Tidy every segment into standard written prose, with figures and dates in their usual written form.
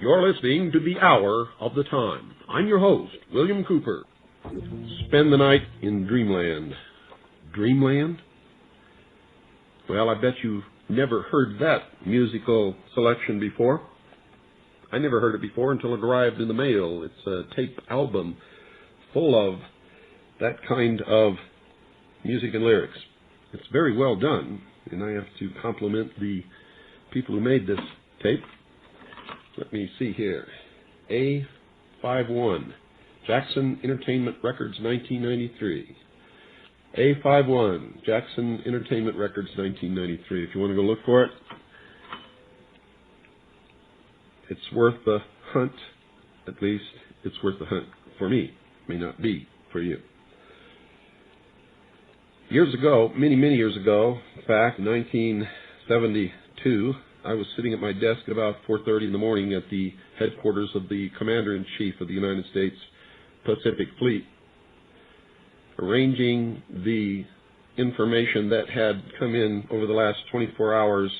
You're listening to The Hour of the Time. I'm your host, William Cooper. Spend the night in Dreamland. Dreamland? Well, I bet you've never heard that musical selection before. I never heard it before until it arrived in the mail. It's a tape album full of that kind of music and lyrics. It's very well done, and I have to compliment the people who made this tape. Let me see here. A51, Jackson Entertainment Records, 1993. A51, Jackson Entertainment Records, 1993. If you want to go look for it, it's worth the hunt. At least it's worth the hunt for me. It may not be for you. Years ago, many years ago, in fact, 1972, I was sitting at my desk at about 4:30 in the morning at the headquarters of the Commander-in-Chief of the United States Pacific Fleet, arranging the information that had come in over the last 24 hours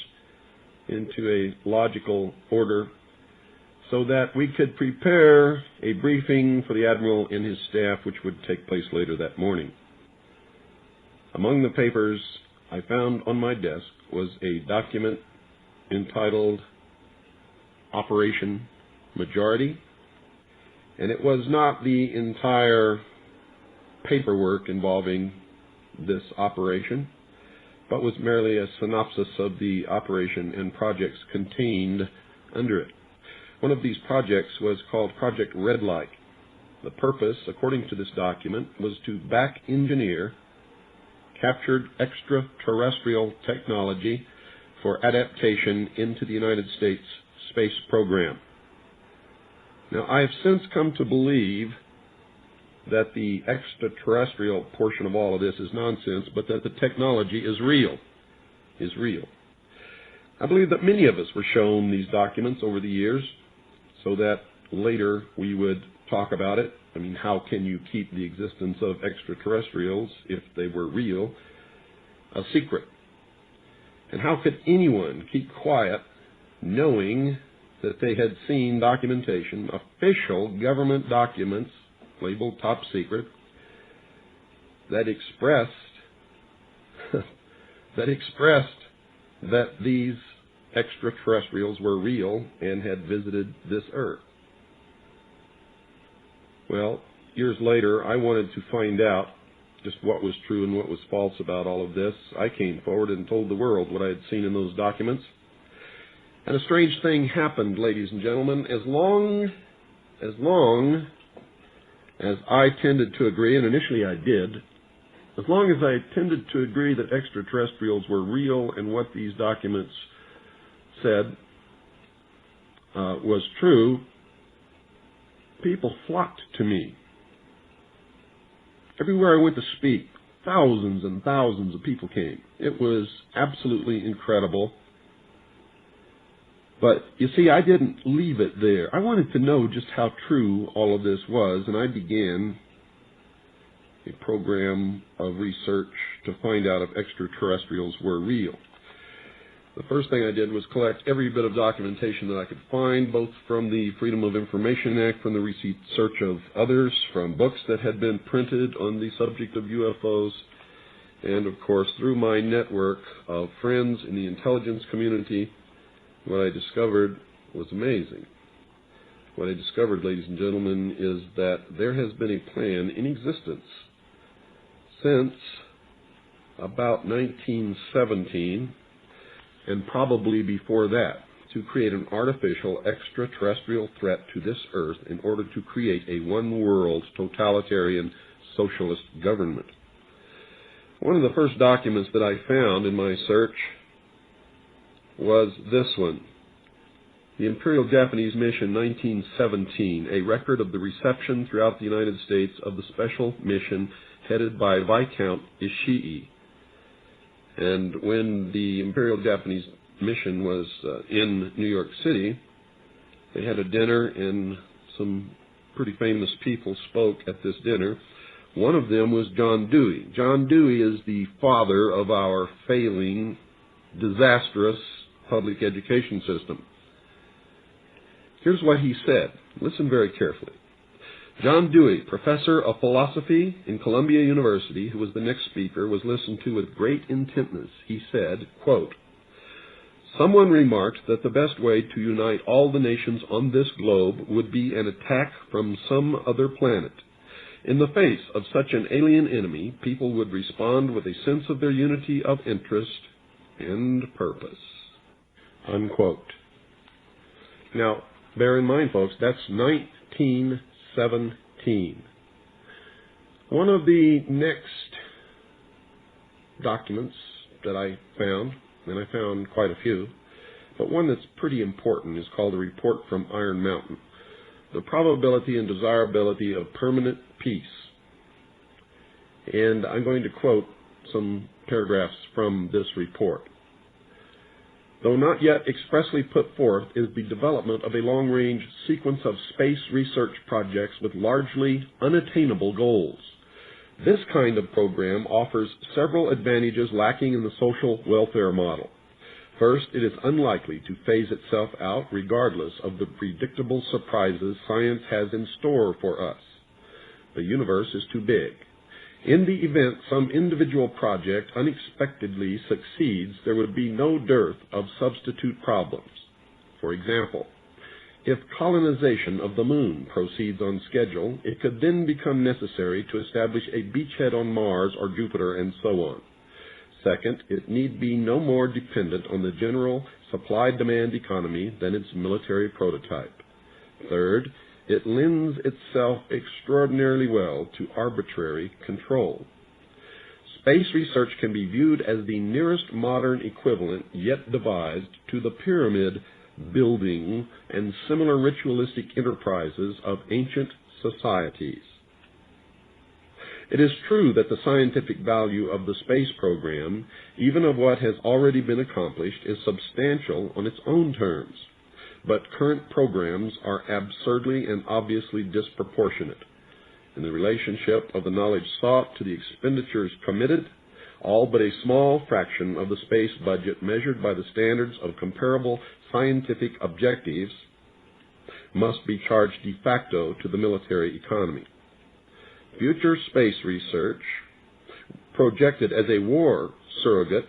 into a logical order so that we could prepare a briefing for the Admiral and his staff, which would take place later that morning. Among the papers I found on my desk was a document entitled Operation Majority, and it was not the entire paperwork involving this operation, but was merely a synopsis of the operation and projects contained under it. One of these projects was called Project Red Lake. The purpose, according to this document, was to back engineer captured extraterrestrial technology for adaptation into the United States space program. Now, I have since come to believe that the extraterrestrial portion of all of this is nonsense, but that the technology is real. I believe that many of us were shown these documents over the years so that later we would talk about it. I mean, how can you keep the existence of extraterrestrials, if they were real, a secret? And how could anyone keep quiet knowing that they had seen documentation, official government documents labeled top secret, that expressed that these extraterrestrials were real and had visited this earth? Well, years later, I wanted to find out just what was true and what was false about all of this. I came forward and told the world what I had seen in those documents. And a strange thing happened, ladies and gentlemen. As long as I tended to agree, and initially I did, as long as I tended to agree that extraterrestrials were real and what these documents said was true, people flocked to me. Everywhere I went to speak, thousands and thousands of people came. It was absolutely incredible. But, you see, I didn't leave it there. I wanted to know just how true all of this was, and I began a program of research to find out if extraterrestrials were real. The first thing I did was collect every bit of documentation that I could find, both from the Freedom of Information Act, from the research of others, from books that had been printed on the subject of UFOs, and, of course, through my network of friends in the intelligence community. What I discovered was amazing. What I discovered, ladies and gentlemen, is that there has been a plan in existence since about 1917, and probably before that, to create an artificial extraterrestrial threat to this earth in order to create a one-world totalitarian socialist government. One of the first documents that I found in my search was this one, the Imperial Japanese Mission 1917, a record of the reception throughout the United States of the special mission headed by Viscount Ishii. And when the Imperial Japanese Mission was in New York City, they had a dinner, and some pretty famous people spoke at this dinner. One of them was John Dewey. John Dewey is the father of our failing, disastrous public education system. Here's what he said. Listen very carefully. John Dewey, professor of philosophy in Columbia University, who was the next speaker, was listened to with great intentness. He said, quote, "Someone remarked that the best way to unite all the nations on this globe would be an attack from some other planet. In the face of such an alien enemy, people would respond with a sense of their unity of interest and purpose." Unquote. Now, bear in mind, folks, that's 1917. One of the next documents that I found, and I found quite a few, but one that's pretty important is called the Report from Iron Mountain, the probability and desirability of permanent peace. And I'm going to quote some paragraphs from this report. "Though not yet expressly put forth is the development of a long-range sequence of space research projects with largely unattainable goals. This kind of program offers several advantages lacking in the social welfare model. First, it is unlikely to phase itself out regardless of the predictable surprises science has in store for us. The universe is too big. In the event some individual project unexpectedly succeeds, there would be no dearth of substitute problems. For example, if colonization of the moon proceeds on schedule, it could then become necessary to establish a beachhead on Mars or Jupiter, and so on. Second, it need be no more dependent on the general supply-demand economy than its military prototype. Third, it lends itself extraordinarily well to arbitrary control. Space research can be viewed as the nearest modern equivalent yet devised to the pyramid building and similar ritualistic enterprises of ancient societies. It is true that the scientific value of the space program, even of what has already been accomplished, is substantial on its own terms, but current programs are absurdly and obviously disproportionate. In the relationship of the knowledge sought to the expenditures committed, all but a small fraction of the space budget measured by the standards of comparable scientific objectives must be charged de facto to the military economy. Future space research, projected as a war surrogate,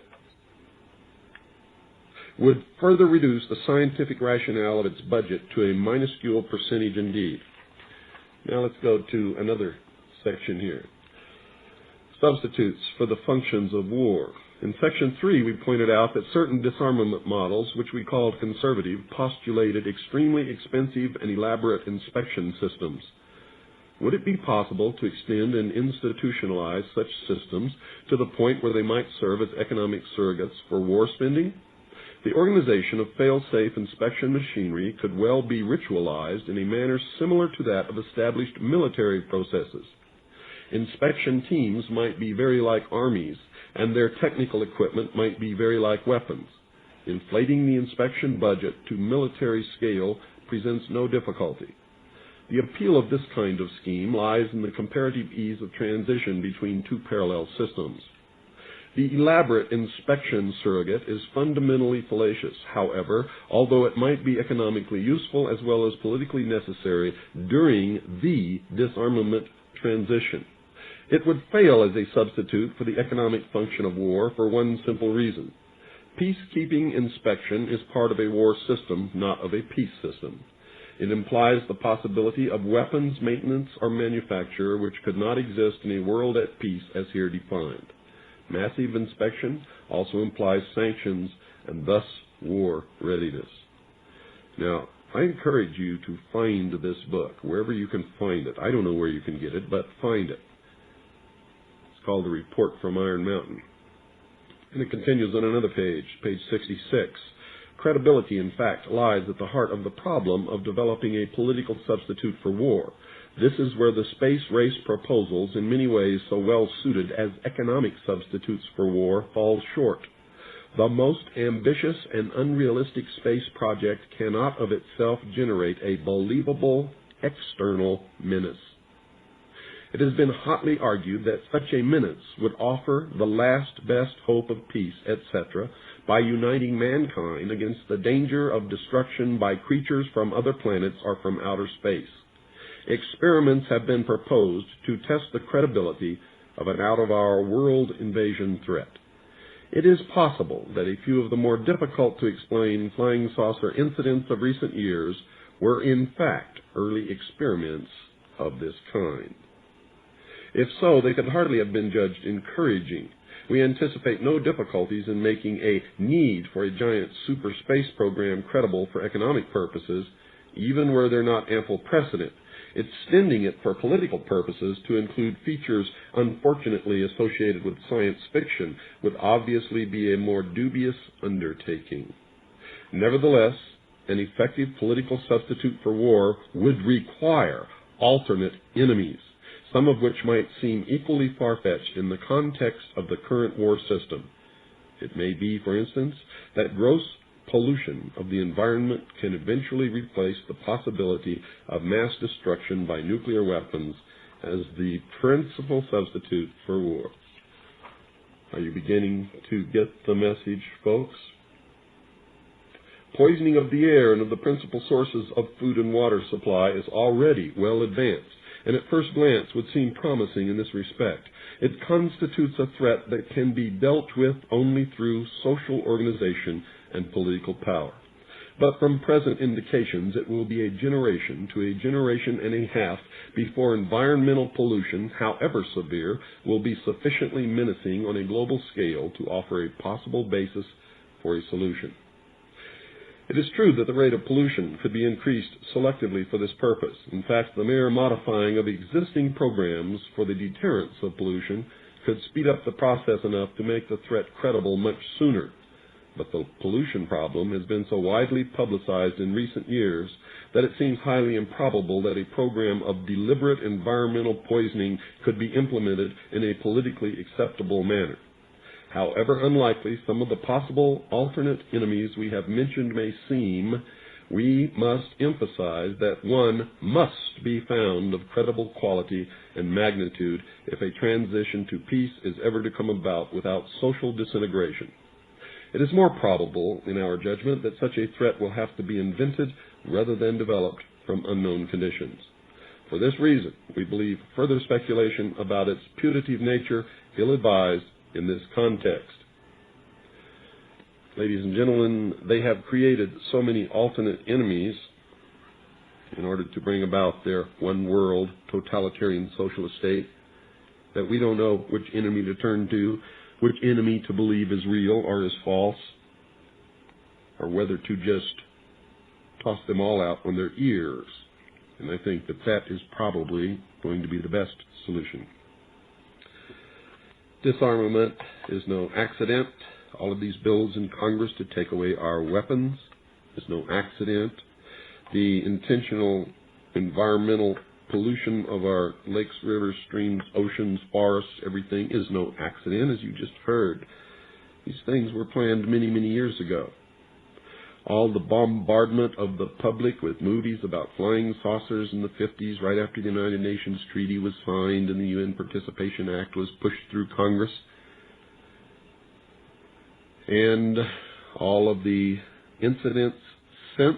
would further reduce the scientific rationale of its budget to a minuscule percentage indeed. Now let's go to another section here. Substitutes for the functions of war. In Section 3, we pointed out that certain disarmament models, which we called conservative, postulated extremely expensive and elaborate inspection systems. Would it be possible to extend and institutionalize such systems to the point where they might serve as economic surrogates for war spending? The organization of fail-safe inspection machinery could well be ritualized in a manner similar to that of established military processes. Inspection teams might be very like armies, and their technical equipment might be very like weapons. Inflating the inspection budget to military scale presents no difficulty. The appeal of this kind of scheme lies in the comparative ease of transition between two parallel systems. The elaborate inspection surrogate is fundamentally fallacious, however, although it might be economically useful as well as politically necessary during the disarmament transition. It would fail as a substitute for the economic function of war for one simple reason. Peacekeeping inspection is part of a war system, not of a peace system. It implies the possibility of weapons maintenance or manufacture which could not exist in a world at peace as here defined. Massive inspection also implies sanctions and thus war readiness. Now, I encourage you to find this book, wherever you can find it. I don't know where you can get it, but find it. It's called The Report from Iron Mountain. And it continues on another page, page 66. Credibility, in fact, lies at the heart of the problem of developing a political substitute for war. This is where the space race proposals, in many ways so well suited as economic substitutes for war, fall short. The most ambitious and unrealistic space project cannot of itself generate a believable external menace. It has been hotly argued that such a menace would offer the last best hope of peace, etc., by uniting mankind against the danger of destruction by creatures from other planets or from outer space. Experiments have been proposed to test the credibility of an out-of-our-world invasion threat. It is possible that a few of the more difficult-to-explain flying saucer incidents of recent years were in fact early experiments of this kind. If so, they could hardly have been judged encouraging. We anticipate no difficulties in making a need for a giant super space program credible for economic purposes, even where there not ample precedent. Extending it for political purposes to include features unfortunately associated with science fiction would obviously be a more dubious undertaking. Nevertheless, an effective political substitute for war would require alternate enemies, some of which might seem equally far-fetched in the context of the current war system. It may be, for instance, that gross pollution of the environment can eventually replace the possibility of mass destruction by nuclear weapons as the principal substitute for war. Are you beginning to get the message, folks? Poisoning of the air and of the principal sources of food and water supply is already well advanced, and at first glance would seem promising in this respect. It constitutes a threat that can be dealt with only through social organization and political power. But from present indications, it will be a generation to a generation and a half before environmental pollution, however severe, will be sufficiently menacing on a global scale to offer a possible basis for a solution. It is true that the rate of pollution could be increased selectively for this purpose. In fact, the mere modifying of existing programs for the deterrence of pollution could speed up the process enough to make the threat credible much sooner. But the pollution problem has been so widely publicized in recent years that it seems highly improbable that a program of deliberate environmental poisoning could be implemented in a politically acceptable manner. However unlikely some of the possible alternate enemies we have mentioned may seem, we must emphasize that one must be found of credible quality and magnitude if a transition to peace is ever to come about without social disintegration. It is more probable, in our judgment, that such a threat will have to be invented rather than developed from unknown conditions. For this reason, we believe further speculation about its putative nature ill-advised in this context. Ladies and gentlemen, they have created so many alternate enemies in order to bring about their one-world totalitarian socialist state that we don't know which enemy to turn to, which enemy to believe is real or is false, or whether to just toss them all out on their ears. And I think that that is probably going to be the best solution. Disarmament is no accident. All of these bills in Congress to take away our weapons is no accident. The intentional environmental pollution of our lakes, rivers, streams, oceans, forests, everything is no accident, as you just heard. These things were planned many, many years ago. All the bombardment of the public with movies about flying saucers in the 50s, right after the United Nations Treaty was signed and the UN Participation Act was pushed through Congress, and all of the incidents since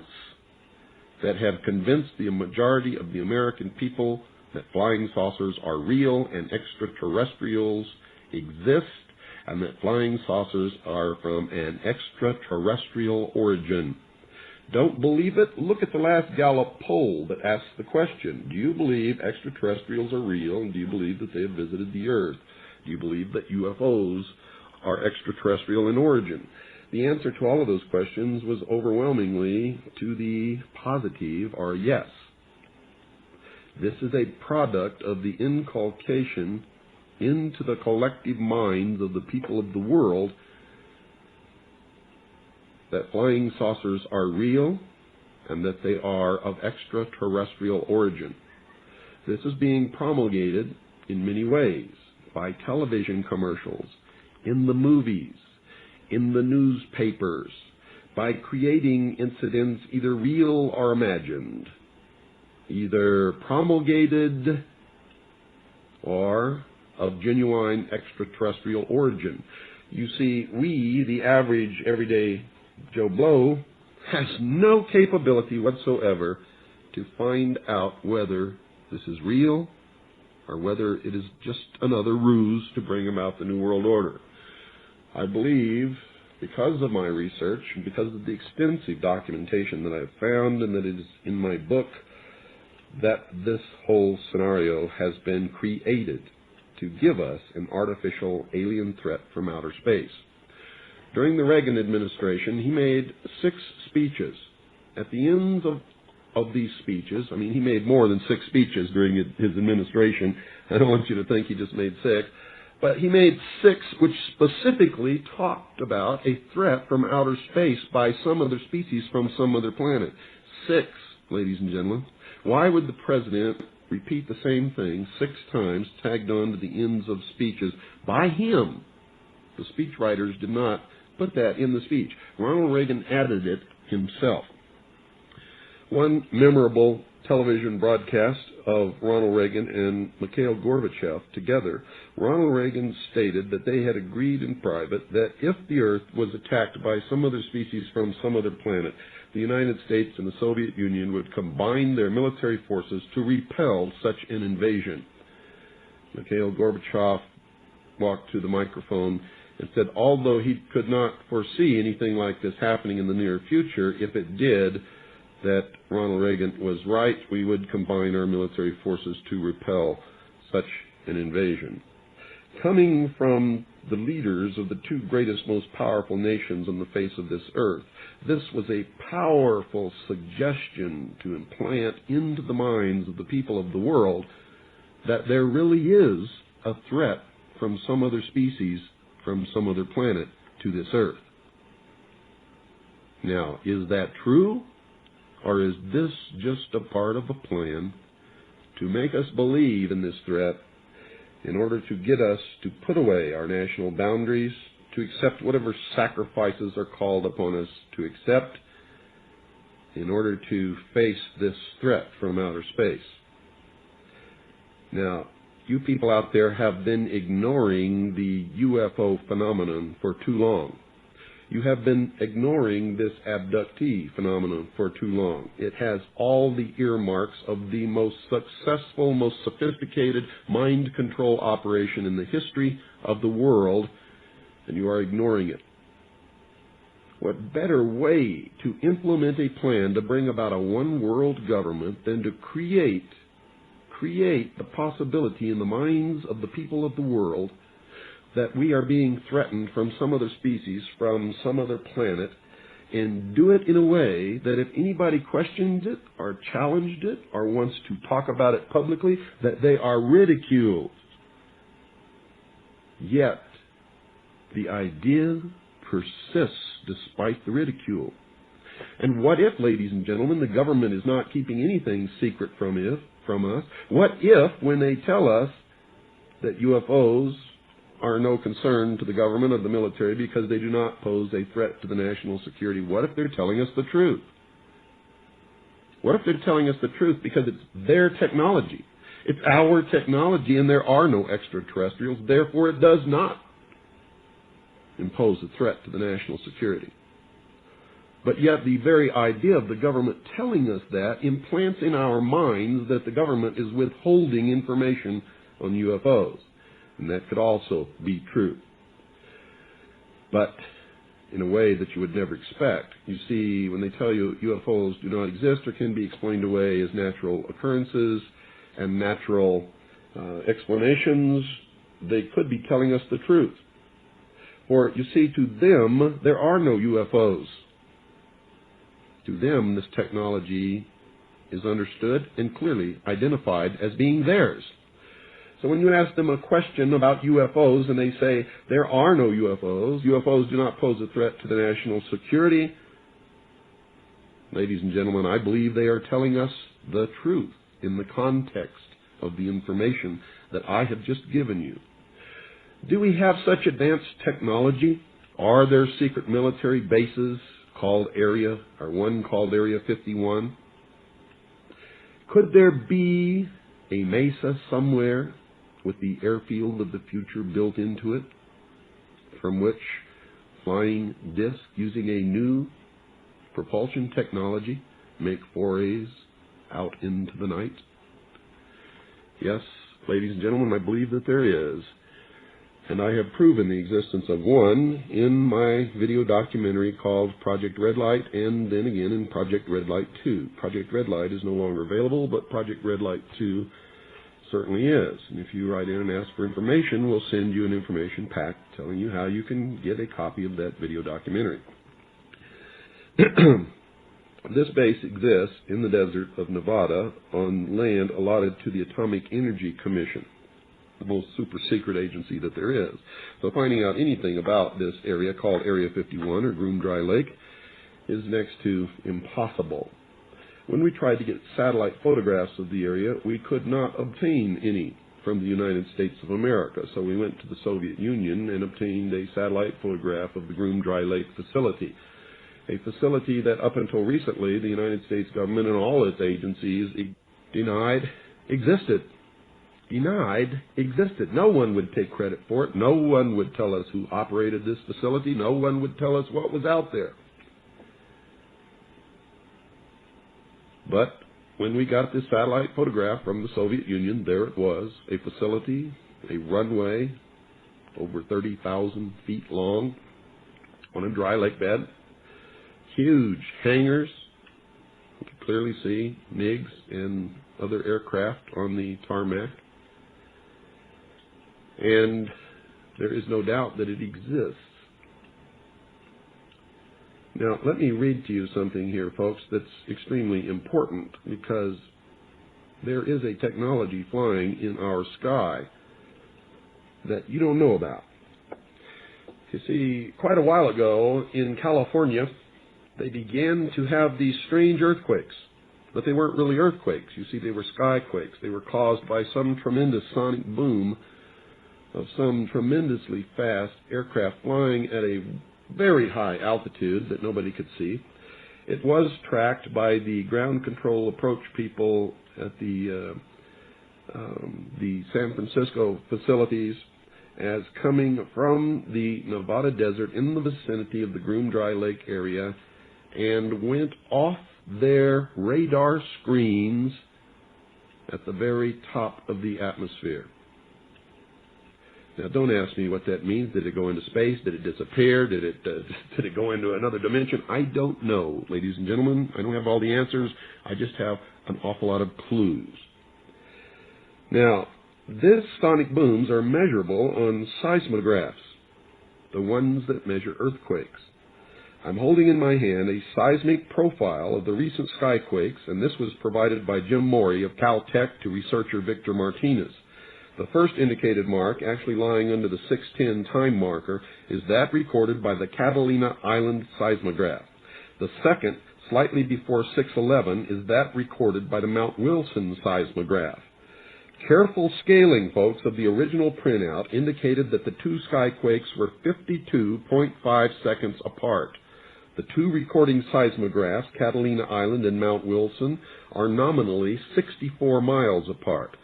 that have convinced the majority of the American people that flying saucers are real and extraterrestrials exist, and that flying saucers are from an extraterrestrial origin. Don't believe it? Look at the last Gallup poll that asks the question, do you believe extraterrestrials are real, and do you believe that they have visited the Earth? Do you believe that UFOs are extraterrestrial in origin? The answer to all of those questions was overwhelmingly to the positive, or yes. This is a product of the inculcation into the collective minds of the people of the world that flying saucers are real and that they are of extraterrestrial origin. This is being promulgated in many ways, by television commercials, in the movies, in the newspapers, by creating incidents either real or imagined, either promulgated or of genuine extraterrestrial origin. You see, we, the average, everyday Joe Blow, has no capability whatsoever to find out whether this is real or whether it is just another ruse to bring about the New World Order. I believe, because of my research and because of the extensive documentation that I've found and that is in my book, that this whole scenario has been created to give us an artificial alien threat from outer space. During the Reagan administration, he made 6 speeches. At the ends of these speeches, I mean, he made more than 6 speeches during his administration. I don't want you to think he just made 6. But he made 6 which specifically talked about a threat from outer space by some other species from some other planet. 6, ladies and gentlemen. Why would the president repeat the same thing 6 times, tagged on to the ends of speeches by him? The speechwriters did not put that in the speech. Ronald Reagan added it himself. One memorable television broadcast of Ronald Reagan and Mikhail Gorbachev together, Ronald Reagan stated that they had agreed in private that if the Earth was attacked by some other species from some other planet, the United States and the Soviet Union would combine their military forces to repel such an invasion. Mikhail Gorbachev walked to the microphone and said, although he could not foresee anything like this happening in the near future, if it did, that Ronald Reagan was right, we would combine our military forces to repel such an invasion. Coming from the leaders of the 2 greatest, most powerful nations on the face of this earth, this was a powerful suggestion to implant into the minds of the people of the world that there really is a threat from some other species, from some other planet to this earth. Now, is that true? Or is this just a part of a plan to make us believe in this threat in order to get us to put away our national boundaries, to accept whatever sacrifices are called upon us to accept in order to face this threat from outer space? Now, you people out there have been ignoring the UFO phenomenon for too long. You have been ignoring this abductee phenomenon for too long. It has all the earmarks of the most successful, most sophisticated mind control operation in the history of the world, and you are ignoring it. What better way to implement a plan to bring about a one-world government than to create the possibility in the minds of the people of the world that we are being threatened from some other species, from some other planet, and do it in a way that if anybody questions it or challenged it or wants to talk about it publicly, that they are ridiculed. Yet, the idea persists despite the ridicule. And what if, ladies and gentlemen, the government is not keeping anything secret from us? What if, when they tell us that UFOs are no concern to the government or the military because they do not pose a threat to the national security, what if they're telling us the truth? What if they're telling us the truth because it's their technology? It's our technology and there are no extraterrestrials, therefore it does not impose a threat to the national security. But yet the very idea of the government telling us that implants in our minds that the government is withholding information on UFOs. And that could also be true. But in a way that you would never expect. You see, when they tell you UFOs do not exist or can be explained away as natural occurrences and natural explanations, they could be telling us the truth. For, you see, to them, there are no UFOs. To them, this technology is understood and clearly identified as being theirs. So when you ask them a question about UFOs and they say there are no UFOs, UFOs do not pose a threat to the national security, ladies and gentlemen, I believe they are telling us the truth in the context of the information that I have just given you. Do we have such advanced technology? Are there secret military bases called one called Area 51? Could there be a mesa somewhere with the airfield of the future built into it? from which flying discs using a new propulsion technology make forays out into the night? Yes, ladies and gentlemen, I believe that there is. And I have proven the existence of one in my video documentary called Project Red Light, and then again in Project Red Light 2. Project Red Light is no longer available, but Project Red Light 2 certainly is. And if you write in and ask for information, we'll send you an information pack telling you how you can get a copy of that video documentary. This base exists in the desert of Nevada on land allotted to the Atomic Energy Commission, the most super secret agency that there is. So finding out anything about this area called Area 51 or Groom Dry Lake is next to impossible. When we tried to get satellite photographs of the area, we could not obtain any from the United States of America. So we went to the Soviet Union and obtained a satellite photograph of the Groom Dry Lake facility, a facility that up until recently the United States government and all its agencies denied existed. No one would take credit for it. No one would tell us who operated this facility. No one would tell us what was out there. But when we got this satellite photograph from the Soviet Union, there it was, a facility, a runway over 30,000 feet long on a dry lake bed, huge hangars. You could clearly see MiGs and other aircraft on the tarmac. And there is no doubt that it exists. Now, let me read to you something here, folks, that's extremely important, because there is a technology flying in our sky that you don't know about. You see, quite a while ago in California, they began to have these strange earthquakes, but they weren't really earthquakes. You see, they were skyquakes. They were caused by some tremendous sonic boom of some tremendously fast aircraft flying at a very high altitude that nobody could see. It was tracked by the ground control approach people at the San Francisco facilities as coming from the Nevada desert in the vicinity of the Groom Dry Lake area, and went off their radar screens at the very top of the atmosphere. Now, don't ask me what that means. Did it go into space? Did it disappear? Did it go into another dimension? I don't know, ladies and gentlemen. I don't have all the answers. I just have an awful lot of clues. Now, these sonic booms are measurable on seismographs, the ones that measure earthquakes. I'm holding in my hand a seismic profile of the recent skyquakes, and this was provided by Jim Morey of Caltech to researcher Victor Martinez. The first indicated mark, actually lying under the 610 time marker, is that recorded by the Catalina Island seismograph. The second, slightly before 611, is that recorded by the Mount Wilson seismograph. Careful scaling, folks, of the original printout indicated that the two skyquakes were 52.5 seconds apart. The two recording seismographs, Catalina Island and Mount Wilson, are nominally 64 miles apart.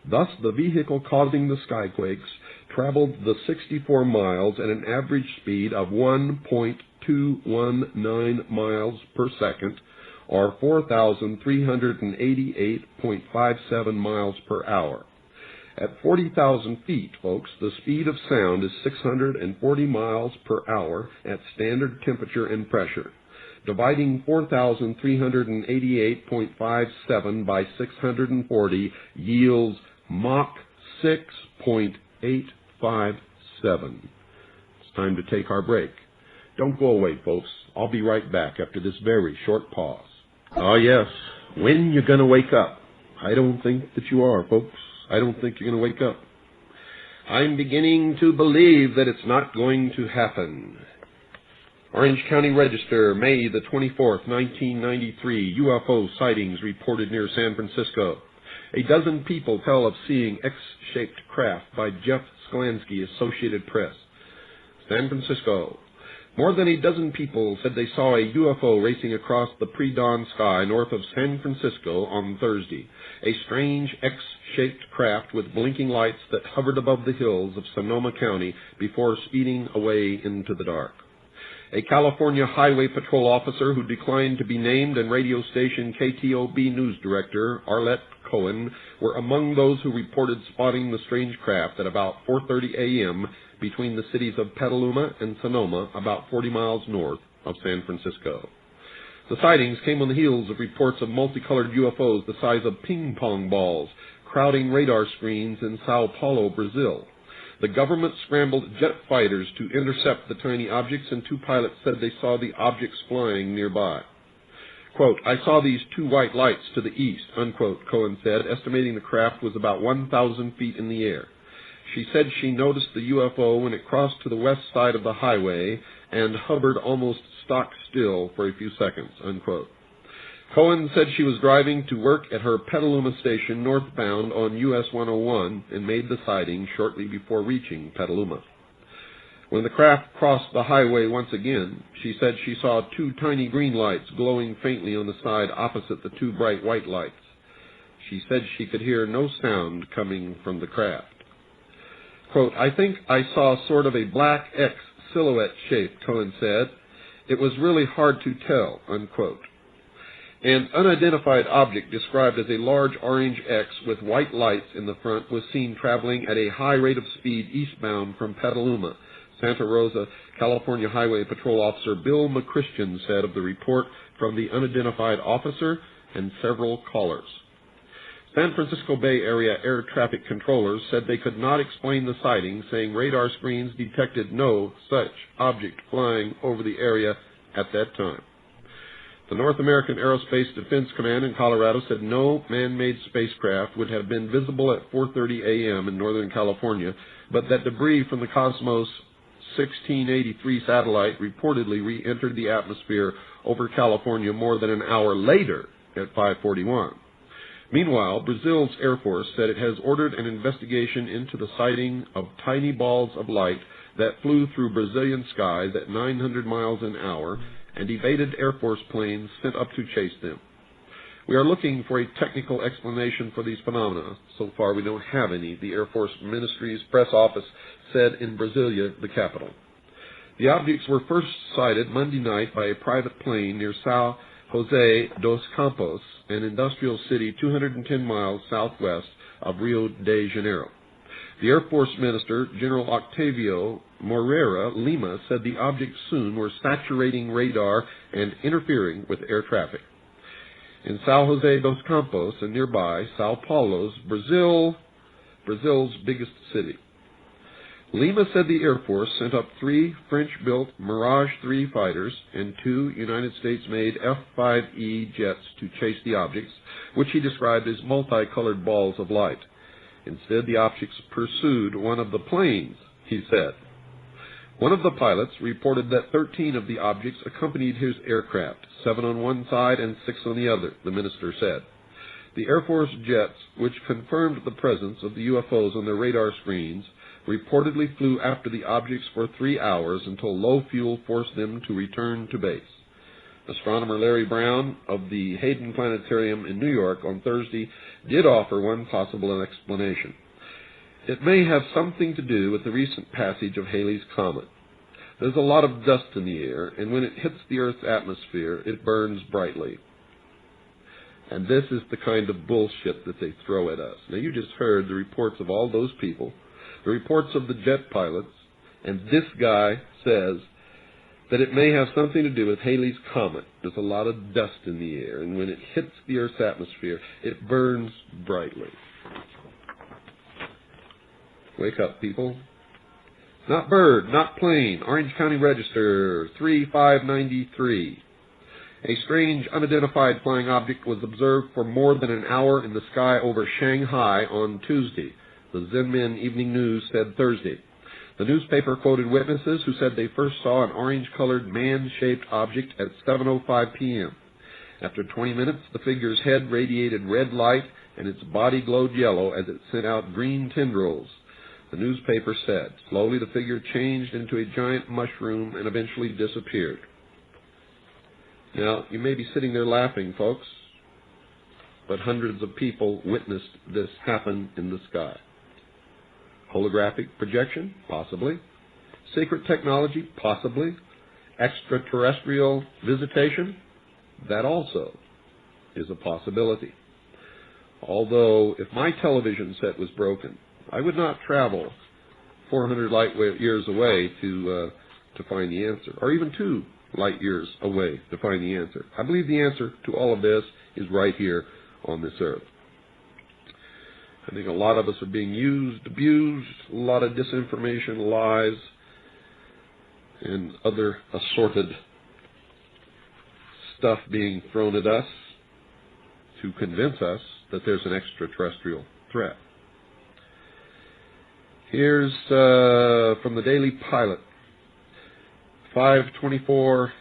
Thus, the vehicle causing the skyquakes traveled the 64 miles at an average speed of 1.219 miles per second, or 4,388.57 miles per hour. At 40,000 feet, folks, the speed of sound is 640 miles per hour at standard temperature and pressure. Dividing 4,388.57 by 640 yields Mach 6.857. It's time to take our break. Don't go away, folks. I'll be right back after this very short pause. Oh, yes. When you're going to wake up? I don't think that you are, folks. I don't think you're going to wake up. I'm beginning to believe that it's not going to happen. Orange County Register, May the 24th, 1993. UFO sightings reported near San Francisco. A dozen people tell of seeing X-shaped craft by Jeff Sklansky, Associated Press. San Francisco. More than a dozen people said they saw a UFO racing across the pre-dawn sky north of San Francisco on Thursday, a strange X-shaped craft with blinking lights that hovered above the hills of Sonoma County before speeding away into the dark. A California Highway Patrol officer who declined to be named and radio station KTOB news director Arlette Cohen were among those who reported spotting the strange craft at about 4:30 a.m. between the cities of Petaluma and Sonoma, about 40 miles north of San Francisco. The sightings came on the heels of reports of multicolored UFOs the size of ping-pong balls crowding radar screens in Sao Paulo, Brazil. The government scrambled jet fighters to intercept the tiny objects, and two pilots said they saw the objects flying nearby. Quote, "I saw these two white lights to the east," unquote, Cohen said, estimating the craft was about 1,000 feet in the air. She said she noticed the UFO when it crossed to the west side of the highway and hovered almost stock still for a few seconds, unquote. Cohen said she was driving to work at her Petaluma station northbound on US 101 and made the sighting shortly before reaching Petaluma. When the craft crossed the highway once again, she said she saw two tiny green lights glowing faintly on the side opposite the two bright white lights. She said she could hear no sound coming from the craft. Quote, "I think I saw sort of a black X silhouette shape," Cohen said. "It was really hard to tell," unquote. An unidentified object described as a large orange X with white lights in the front was seen traveling at a high rate of speed eastbound from Petaluma, Santa Rosa, California Highway Patrol Officer Bill McChristian said of the report from the unidentified officer and several callers. San Francisco Bay Area air traffic controllers said they could not explain the sighting, saying radar screens detected no such object flying over the area at that time. The North American Aerospace Defense Command in Colorado said no man-made spacecraft would have been visible at 4:30 a.m. in Northern California, but that debris from the Cosmos 1683 satellite reportedly re-entered the atmosphere over California more than an hour later at 5:41. Meanwhile, Brazil's Air Force said it has ordered an investigation into the sighting of tiny balls of light that flew through Brazilian skies at 900 miles an hour and evaded Air Force planes sent up to chase them. "We are looking for a technical explanation for these phenomena. So far, we don't have any," the Air Force Ministry's press office said in Brasilia, the capital. The objects were first sighted Monday night by a private plane near São José dos Campos, an industrial city 210 miles southwest of Rio de Janeiro. The Air Force Minister, General Octavio Moreira Lima, said the objects soon were saturating radar and interfering with air traffic. In São José dos Campos and nearby São Paulo, Brazil's biggest city. Lima said the Air Force sent up 3 French-built Mirage 3 fighters and 2 United States-made F-5E jets to chase the objects, which he described as multicolored balls of light. Instead, the objects pursued one of the planes, he said. One of the pilots reported that 13 of the objects accompanied his aircraft, 7 on one side and 6 on the other, the minister said. The Air Force jets, which confirmed the presence of the UFOs on their radar screens, reportedly flew after the objects for 3 hours until low fuel forced them to return to base. Astronomer Larry Brown of the Hayden Planetarium in New York on Thursday did offer one possible explanation. It may have something to do with the recent passage of Halley's Comet. There's a lot of dust in the air, and when it hits the Earth's atmosphere, it burns brightly. And this is the kind of bullshit that they throw at us. Now, you just heard the reports of all those people, the reports of the jet pilots, and this guy says that it may have something to do with Halley's Comet. There's a lot of dust in the air, and when it hits the Earth's atmosphere, it burns brightly. Wake up, people. Not bird, not plane. Orange County Register, 3593. A strange, unidentified flying object was observed for more than an hour in the sky over Shanghai on Tuesday, the Zenmin Evening News said Thursday. The newspaper quoted witnesses who said they first saw an orange-colored man-shaped object at 7:05 p.m. After 20 minutes, the figure's head radiated red light and its body glowed yellow as it sent out green tendrils. The newspaper said. Slowly the figure changed into a giant mushroom and eventually disappeared. Now, you may be sitting there laughing, folks, but hundreds of people witnessed this happen in the sky. Holographic projection? Possibly. Secret technology? Possibly. Extraterrestrial visitation? That also is a possibility. Although, if my television set was broken, I would not travel 400 light years away to find the answer, or even 2 light years away to find the answer. I believe the answer to all of this is right here on this earth. I think a lot of us are being used, abused, a lot of disinformation, lies, and other assorted stuff being thrown at us to convince us that there's an extraterrestrial threat. Here's from the Daily Pilot, 5/24,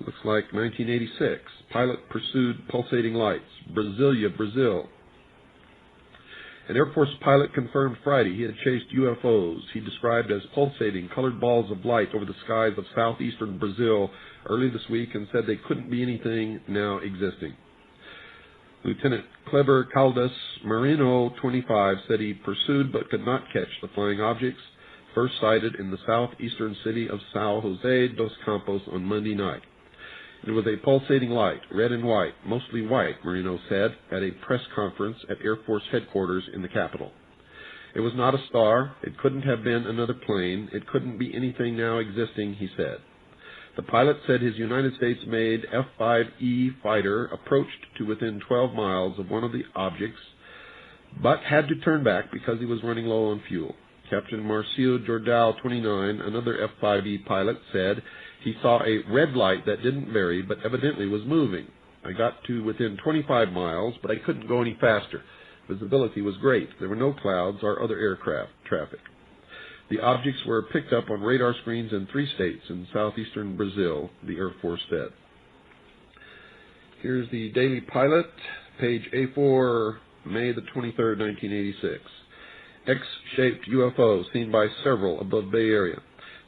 looks like 1986. Pilot pursued pulsating lights, Brasilia, Brazil. An Air Force pilot confirmed Friday he had chased UFOs he described as pulsating colored balls of light over the skies of southeastern Brazil early this week and said they couldn't be anything now existing. Lieutenant Kleber Caldas Marino, 25, said he pursued but could not catch the flying objects first sighted in the southeastern city of São José dos Campos on Monday night. It was a pulsating light, red and white, mostly white, Marino said at a press conference at Air Force headquarters in the capital. It was not a star. It couldn't have been another plane. It couldn't be anything now existing, he said. The pilot said his United States-made F-5E fighter approached to within 12 miles of one of the objects, but had to turn back because he was running low on fuel. Captain Marcio Jordal, 29, another F-5E pilot, said he saw a red light that didn't vary, but evidently was moving. I got to within 25 miles, but I couldn't go any faster. Visibility was great. There were no clouds or other aircraft traffic. The objects were picked up on radar screens in 3 states in southeastern Brazil, the Air Force said. Here's the Daily Pilot, page A4, May the 23rd, 1986. X-shaped UFO seen by several above Bay Area.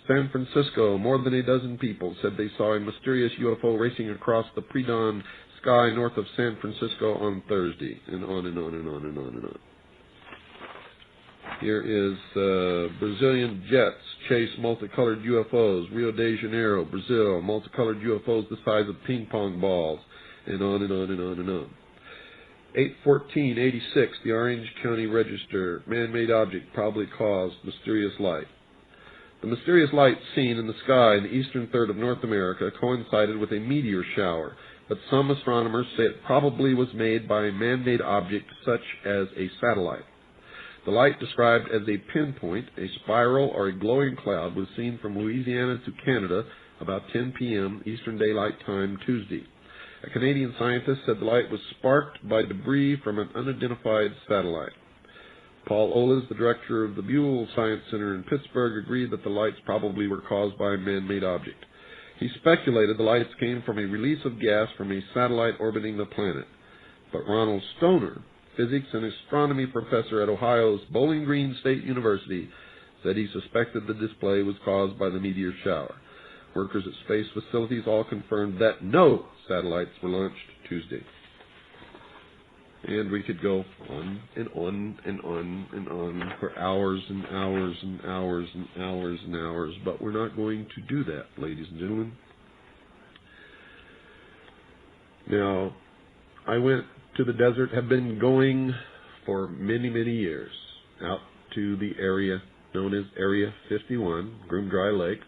San Francisco, more than a dozen people said they saw a mysterious UFO racing across the pre-dawn sky north of San Francisco on Thursday, and on and on and on and on and on. Here is Brazilian jets chase multicolored UFOs, Rio de Janeiro, Brazil, multicolored UFOs the size of ping pong balls, and on and on and on and on. 8/14/86, the Orange County Register, man-made object probably caused mysterious light. The mysterious light seen in the sky in the eastern third of North America coincided with a meteor shower, but some astronomers say it probably was made by a man-made object such as a satellite. The light, described as a pinpoint, a spiral, or a glowing cloud, was seen from Louisiana to Canada about 10 p.m. Eastern Daylight Time Tuesday. A Canadian scientist said the light was sparked by debris from an unidentified satellite. Paul Oles, the director of the Buell Science Center in Pittsburgh, agreed that the lights probably were caused by a man-made object. He speculated the lights came from a release of gas from a satellite orbiting the planet. But Ronald Stoner, physics and astronomy professor at Ohio's Bowling Green State University, said he suspected the display was caused by the meteor shower. Workers at space facilities all confirmed that no satellites were launched Tuesday. And we could go on and on and on and on for hours and hours and hours and hours and hours, but we're not going to do that, ladies and gentlemen. Now, I went to the desert, have been going for many, many years, out to the area known as Area 51, Groom Dry Lake.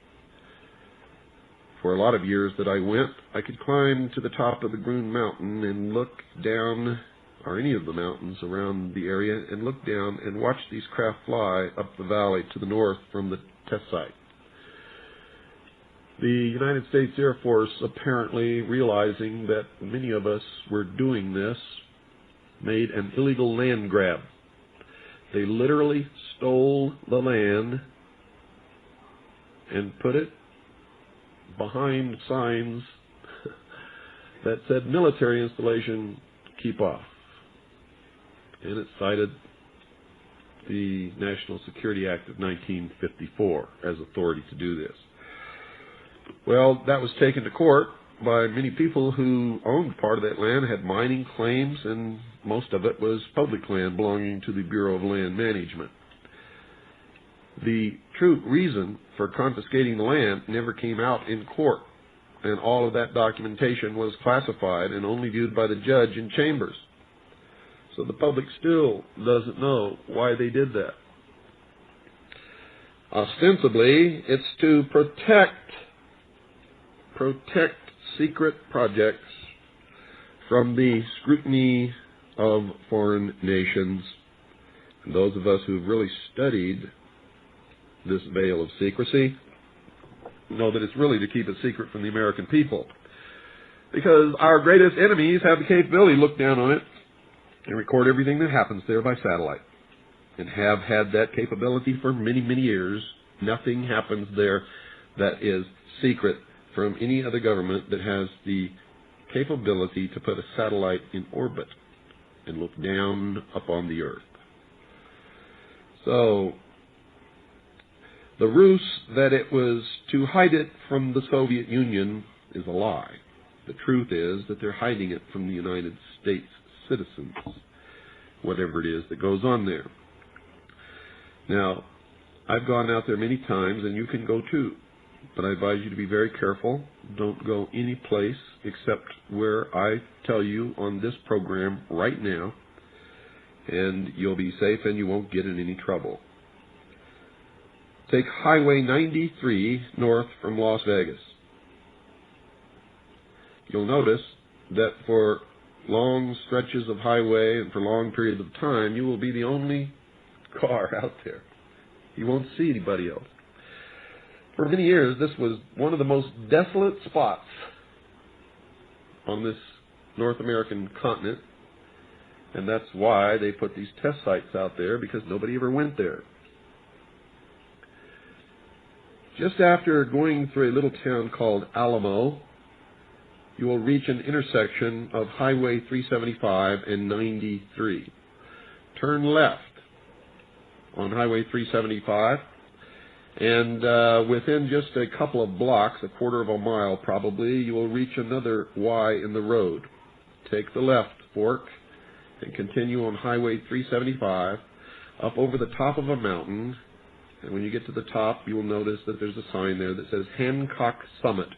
For a lot of years that I went, I could climb to the top of the Groom Mountain and look down, or any of the mountains around the area, and look down and watch these craft fly up the valley to the north from the test site. The United States Air Force, apparently realizing that many of us were doing this, made an illegal land grab. They literally stole the land and put it behind signs that said military installation, keep off. And it cited the National Security Act of 1954 as authority to do this. Well, that was taken to court by many people who owned part of that land, had mining claims, and most of it was public land belonging to the Bureau of Land Management. The true reason for confiscating the land never came out in court, and all of that documentation was classified and only viewed by the judge in chambers. So the public still doesn't know why they did that. Ostensibly, it's to protect secret projects from the scrutiny of foreign nations. And those of us who've really studied this veil of secrecy know that it's really to keep it secret from the American people. Because our greatest enemies have the capability to look down on it and record everything that happens there by satellite, and have had that capability for many, many years. Nothing happens there that is secret from any other government that has the capability to put a satellite in orbit and look down upon the earth. So, the ruse that it was to hide it from the Soviet Union is a lie. The truth is that they're hiding it from the United States citizens, whatever it is that goes on there. Now, I've gone out there many times, and you can go too, but I advise you to be very careful. Don't go any place except where I tell you on this program right now, and you'll be safe and you won't get in any trouble. Take Highway 93 north from Las Vegas. You'll notice that for long stretches of highway and for long periods of time, you will be the only car out there. You won't see anybody else. For many years, this was one of the most desolate spots on this North American continent, and that's why they put these test sites out there, because nobody ever went there. Just after going through a little town called Alamo, you will reach an intersection of Highway 375 and 93. Turn left on Highway 375, and within just a couple of blocks, a quarter of a mile probably, you will reach another Y in the road. Take the left fork and continue on Highway 375 up over the top of a mountain, and when you get to the top, you will notice that there's a sign there that says Hancock Summit.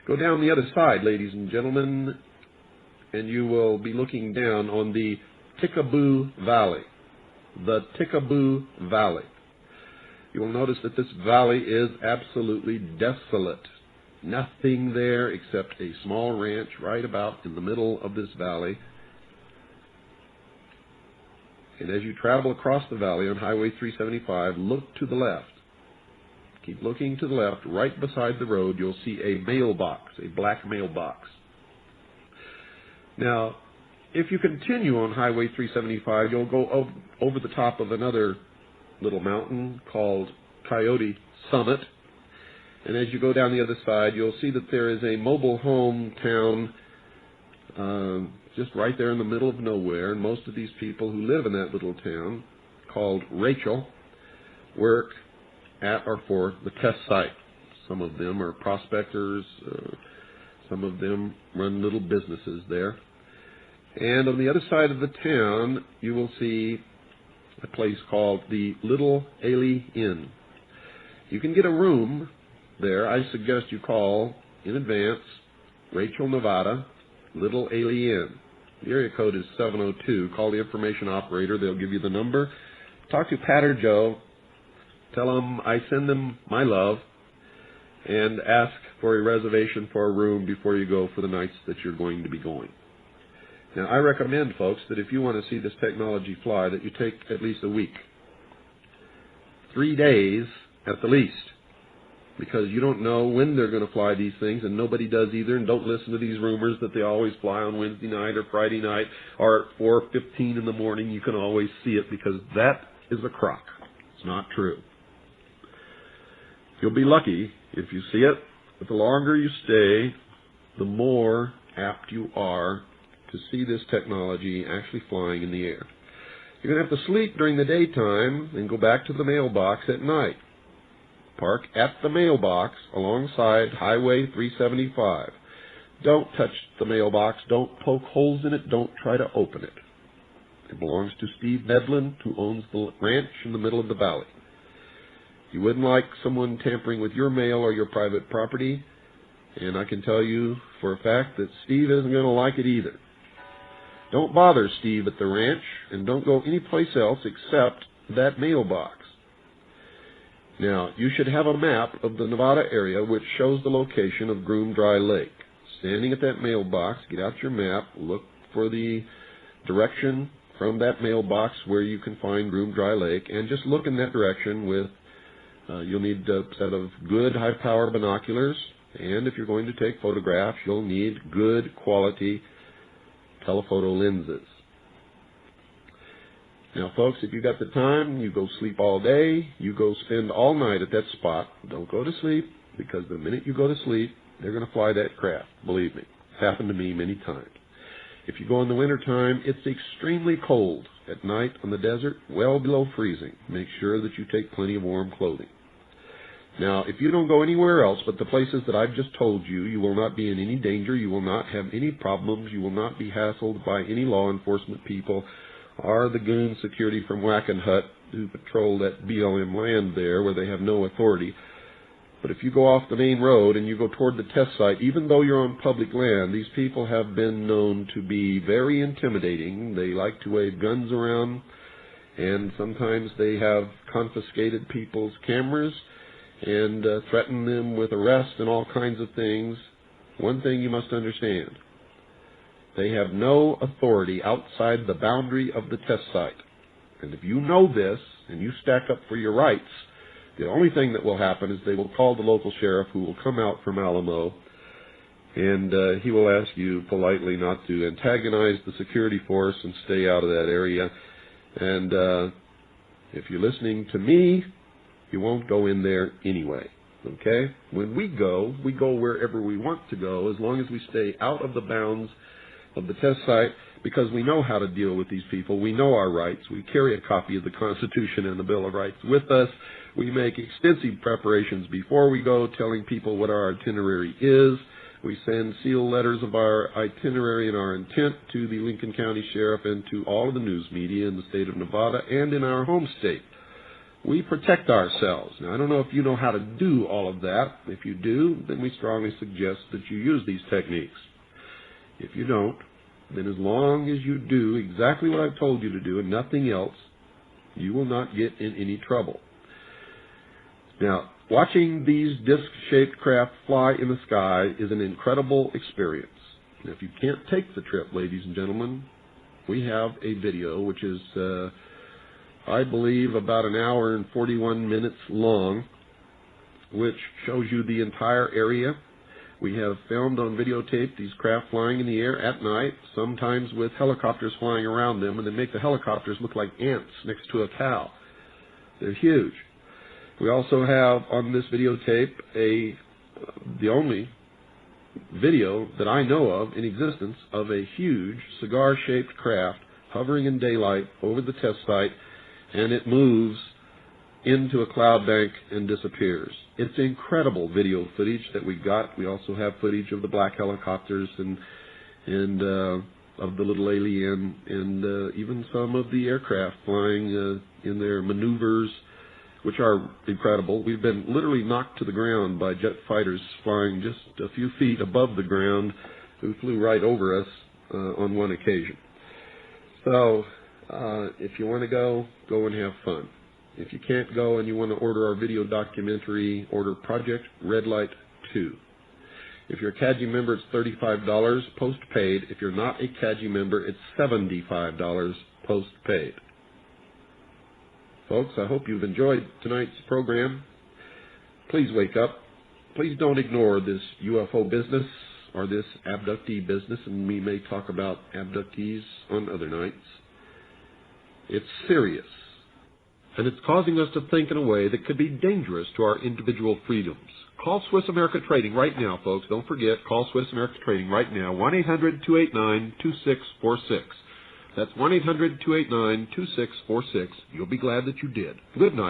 Go down the other side, ladies and gentlemen, and you will be looking down on the Tickaboo Valley. The Tickaboo Valley. You will notice that this valley is absolutely desolate. Nothing there except a small ranch right about in the middle of this valley. And as you travel across the valley on Highway 375, look to the left. Keep looking to the left. Right beside the road, you'll see a mailbox, a black mailbox. Now, if you continue on Highway 375, you'll go over the top of another little mountain called Coyote Summit. And as you go down the other side, you'll see that there is a mobile home town just right there in the middle of nowhere. And most of these people who live in that little town, called Rachel, work at or for the test site. Some of them are prospectors. Some of them run little businesses there. And on the other side of the town, you will see a place called the Little Ailey Inn. You can get a room there. I suggest you call in advance, Rachel, Nevada, Little Ailey Inn. The area code is 702. Call the information operator. They'll give you the number. Talk to Pat or Joe. Tell them I send them my love, and ask for a reservation for a room before you go for the nights that you're going to be going. Now, I recommend, folks, that if you want to see this technology fly, that you take at least a week. 3 days at the least, because you don't know when they're going to fly these things, and nobody does either, and don't listen to these rumors that they always fly on Wednesday night or Friday night or at 4:15 in the morning. You can always see it, because that is a crock. It's not true. You'll be lucky if you see it, but the longer you stay, the more apt you are to see this technology actually flying in the air. You're going to have to sleep during the daytime and go back to the mailbox at night. Park at the mailbox alongside Highway 375. Don't touch the mailbox. Don't poke holes in it. Don't try to open it. It belongs to Steve Medlin, who owns the ranch in the middle of the valley. You wouldn't like someone tampering with your mail or your private property, and I can tell you for a fact that Steve isn't going to like it either. Don't bother Steve at the ranch, and don't go anyplace else except that mailbox. Now, you should have a map of the Nevada area which shows the location of Groom Dry Lake. Standing at that mailbox, get out your map, look for the direction from that mailbox where you can find Groom Dry Lake, and just look in that direction with, you'll need a set of good high-power binoculars, and if you're going to take photographs, you'll need good quality telephoto lenses. Now, folks, if you got the time, you go sleep all day, you go spend all night at that spot. Don't go to sleep, because the minute you go to sleep, they're going to fly that craft. Believe me. It's happened to me many times. If you go in the wintertime, it's extremely cold. At night on the desert, well below freezing. Make sure that you take plenty of warm clothing. Now, if you don't go anywhere else but the places that I've just told you, you will not be in any danger. You will not have any problems. You will not be hassled by any law enforcement people or the goon security from Wackenhut who patrol that BLM land there where they have no authority. But if you go off the main road and you go toward the test site, even though you're on public land, these people have been known to be very intimidating. They like to wave guns around, and sometimes they have confiscated people's cameras and threaten them with arrest and all kinds of things. One thing you must understand, they have no authority outside the boundary of the test site. And if you know this and you stack up for your rights, the only thing that will happen is they will call the local sheriff, who will come out from Alamo, and he will ask you politely not to antagonize the security force and stay out of that area. And if you're listening to me, you won't go in there anyway, okay? When we go wherever we want to go, as long as we stay out of the bounds of the test site, because we know how to deal with these people. We know our rights. We carry a copy of the Constitution and the Bill of Rights with us. We make extensive preparations before we go, telling people what our itinerary is. We send sealed letters of our itinerary and our intent to the Lincoln County Sheriff and to all of the news media in the state of Nevada and in our home state. We protect ourselves. Now, I don't know if you know how to do all of that. If you do, then we strongly suggest that you use these techniques. If you don't, then as long as you do exactly what I've told you to do and nothing else, you will not get in any trouble. Now, watching these disc-shaped craft fly in the sky is an incredible experience. Now, if you can't take the trip, ladies and gentlemen, we have a video which is, I believe, about an hour and 41 minutes long, which shows you the entire area. We have filmed on videotape these craft flying in the air at night, sometimes with helicopters flying around them, and they make the helicopters look like ants next to a cow. They're huge. We also have on this videotape the only video that I know of in existence of a huge cigar-shaped craft hovering in daylight over the test site, and it moves into a cloud bank and disappears. It's incredible video footage that we got. We also have footage of the black helicopters and of the little alien, and even some of the aircraft flying in their maneuvers, which are incredible. We've been literally knocked to the ground by jet fighters flying just a few feet above the ground, who flew right over us on one occasion. So if you want to go and have fun. If you can't go and you want to order our video documentary, order Project Red Light 2. If you're a CAGI member, it's $35 post-paid. If you're not a CAGI member, it's $75 post-paid. Folks, I hope you've enjoyed tonight's program. Please wake up. Please don't ignore this UFO business or this abductee business, and we may talk about abductees on other nights. It's serious, and it's causing us to think in a way that could be dangerous to our individual freedoms. Call Swiss America Trading right now, folks. Don't forget, call Swiss America Trading right now, 1-800-289-2646. That's 1-800-289-2646. You'll be glad that you did. Good night.